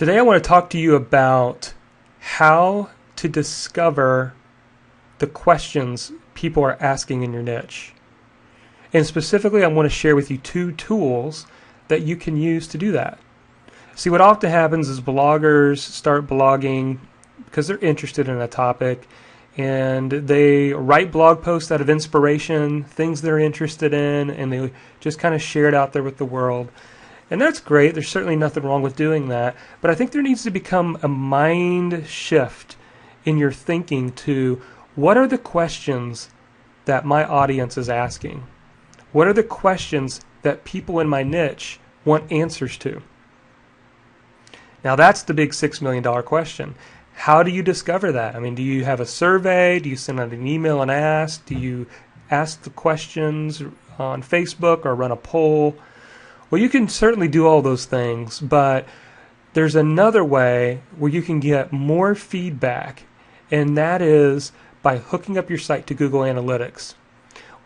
Today I want to talk to you about how to discover the questions people are asking in your niche. And specifically, I want to share with you 2 tools that you can use to do that. See, what often happens is bloggers start blogging because they're interested in a topic, and they write blog posts out of inspiration, things they're interested in, and they just kind of share it out there with the world. And that's great. There's certainly nothing wrong with doing that. But I think there needs to become a mind shift in your thinking to what are the questions that my audience is asking? What are the questions that people in my niche want answers to? Now that's the big $6 million question. How do you discover that? I mean, do you have a survey? Do you send out an email and ask? Do you ask the questions on Facebook or run a poll? Well, you can certainly do all those things, but there's another way where you can get more feedback, and that is by hooking up your site to Google Analytics.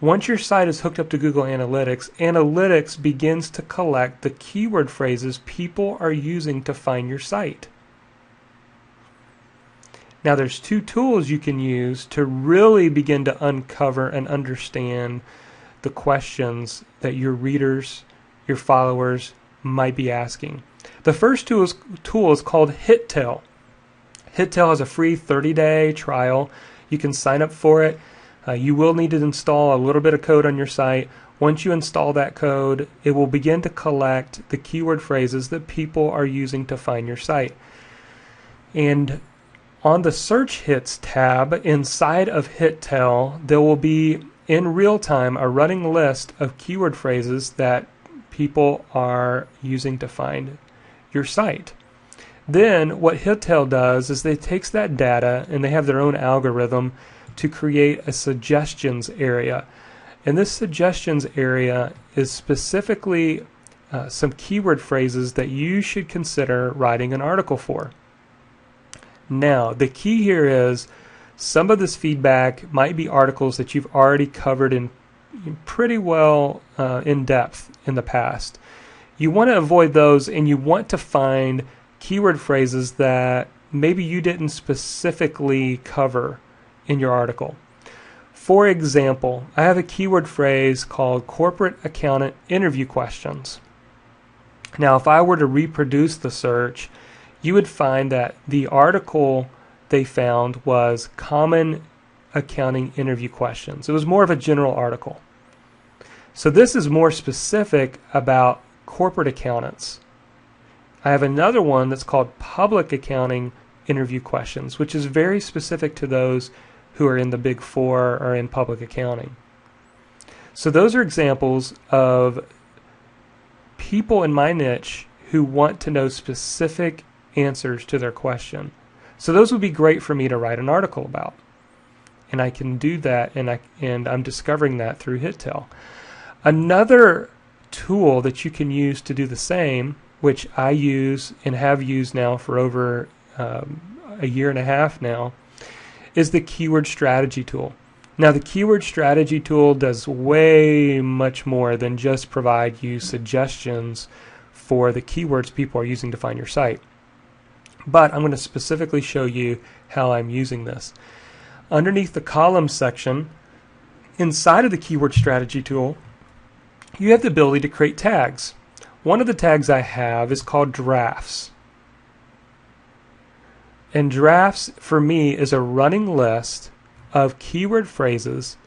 Once your site is hooked up to Google Analytics, Analytics begins to collect the keyword phrases people are using to find your site. Now, there's 2 tools you can use to really begin to uncover and understand the questions that your readers, your followers might be asking. The first tool is called HitTail. HitTail has a free 30-day trial. You can sign up for it. You will need to install a little bit of code on your site. Once you install that code, it will begin to collect the keyword phrases that people are using to find your site. And on the Search Hits tab inside of HitTail, there will be in real time a running list of keyword phrases that people are using to find your site. Then what HitTail does is they takes that data and they have their own algorithm to create a suggestions area. And this suggestions area is specifically some keyword phrases that you should consider writing an article for. Now, the key here is some of this feedback might be articles that you've already covered in pretty well in depth in the past. You want to avoid those, and you want to find keyword phrases that maybe you didn't specifically cover in your article. For example, I have a keyword phrase called corporate accountant interview questions. Now, if I were to reproduce the search, you would find that the article they found was common accounting interview questions. It was more of a general article. So this is more specific about corporate accountants. I have another one that's called public accounting interview questions, which is very specific to those who are in the Big Four or in public accounting. So those are examples of people in my niche who want to know specific answers to their question. So those would be great for me to write an article about. And I can do that, and I'm discovering that through HitTail. Another tool that you can use to do the same, which I use and have used now for over a year and a half now, is the keyword strategy tool. Now, the keyword strategy tool does way much more than just provide you suggestions for the keywords people are using to find your site. But I'm going to specifically show you how I'm using this. Underneath the columns section, inside of the keyword strategy tool, you have the ability to create tags. One of the tags I have is called drafts. And drafts, for me, is a running list of keyword phrases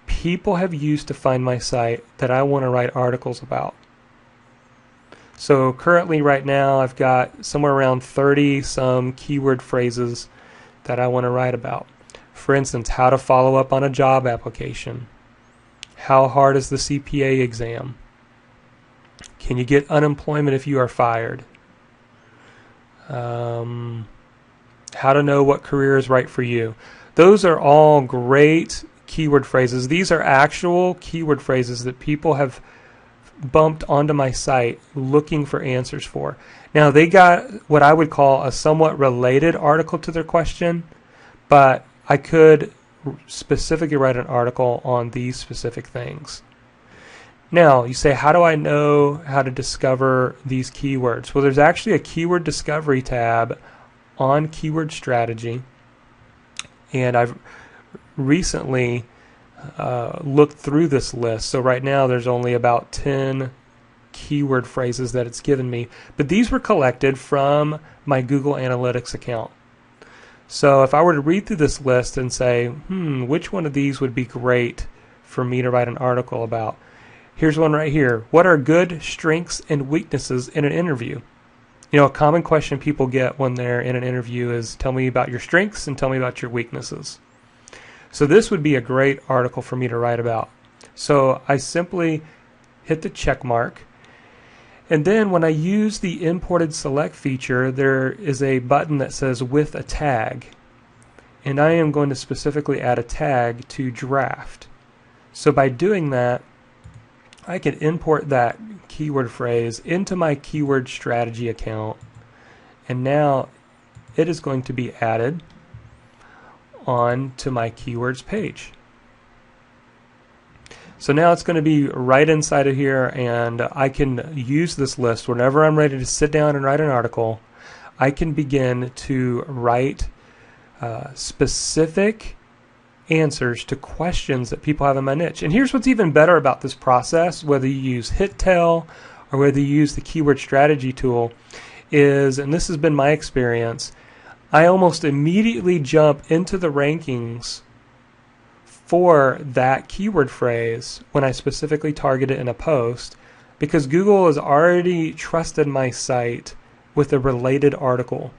people have used to find my site that I want to write articles about. So currently right now I've got somewhere around 30 some keyword phrases that I want to write about. For instance, how to follow up on a job application. How hard is the CPA exam? Can you get unemployment if you are fired? How to know what career is right for you. Those are all great keyword phrases. These are actual keyword phrases that people have bumped onto my site looking for answers for. Now, they got what I would call a somewhat related article to their question, but I could specifically write an article on these specific things. Now, you say, how do I know how to discover these keywords? Well, there's actually a keyword discovery tab on Keyword Strategy, and I've recently looked through this list. So right now there's only about 10 keyword phrases that it's given me, but these were collected from my Google Analytics account. So if I were to read through this list and say, which one of these would be great for me to write an article about? Here's one right here. What are good strengths and weaknesses in an interview? You know, a common question people get when they're in an interview is, tell me about your strengths and tell me about your weaknesses. So this would be a great article for me to write about. So I simply hit the check mark. And then when I use the imported select feature, there is a button that says with a tag. And I am going to specifically add a tag to draft. So by doing that, I can import that keyword phrase into my Keyword Strategy account. And now it is going to be added on to my keywords page. So now it's going to be right inside of here, and I can use this list whenever I'm ready to sit down and write an article. I can begin to write specific answers to questions that people have in my niche. And here's what's even better about this process, whether you use HitTel or whether you use the Keyword Strategy tool, is, and this has been my experience, I almost immediately jump into the rankings for that keyword phrase when I specifically target it in a post, because Google has already trusted my site with a related article.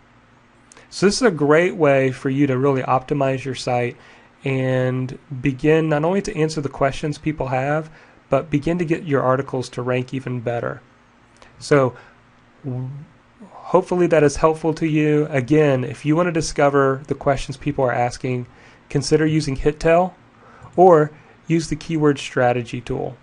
So this is a great way for you to really optimize your site and begin not only to answer the questions people have, but begin to get your articles to rank even better. So hopefully that is helpful to you. Again, if you want to discover the questions people are asking, consider using HitTel or use the Keyword Strategy tool.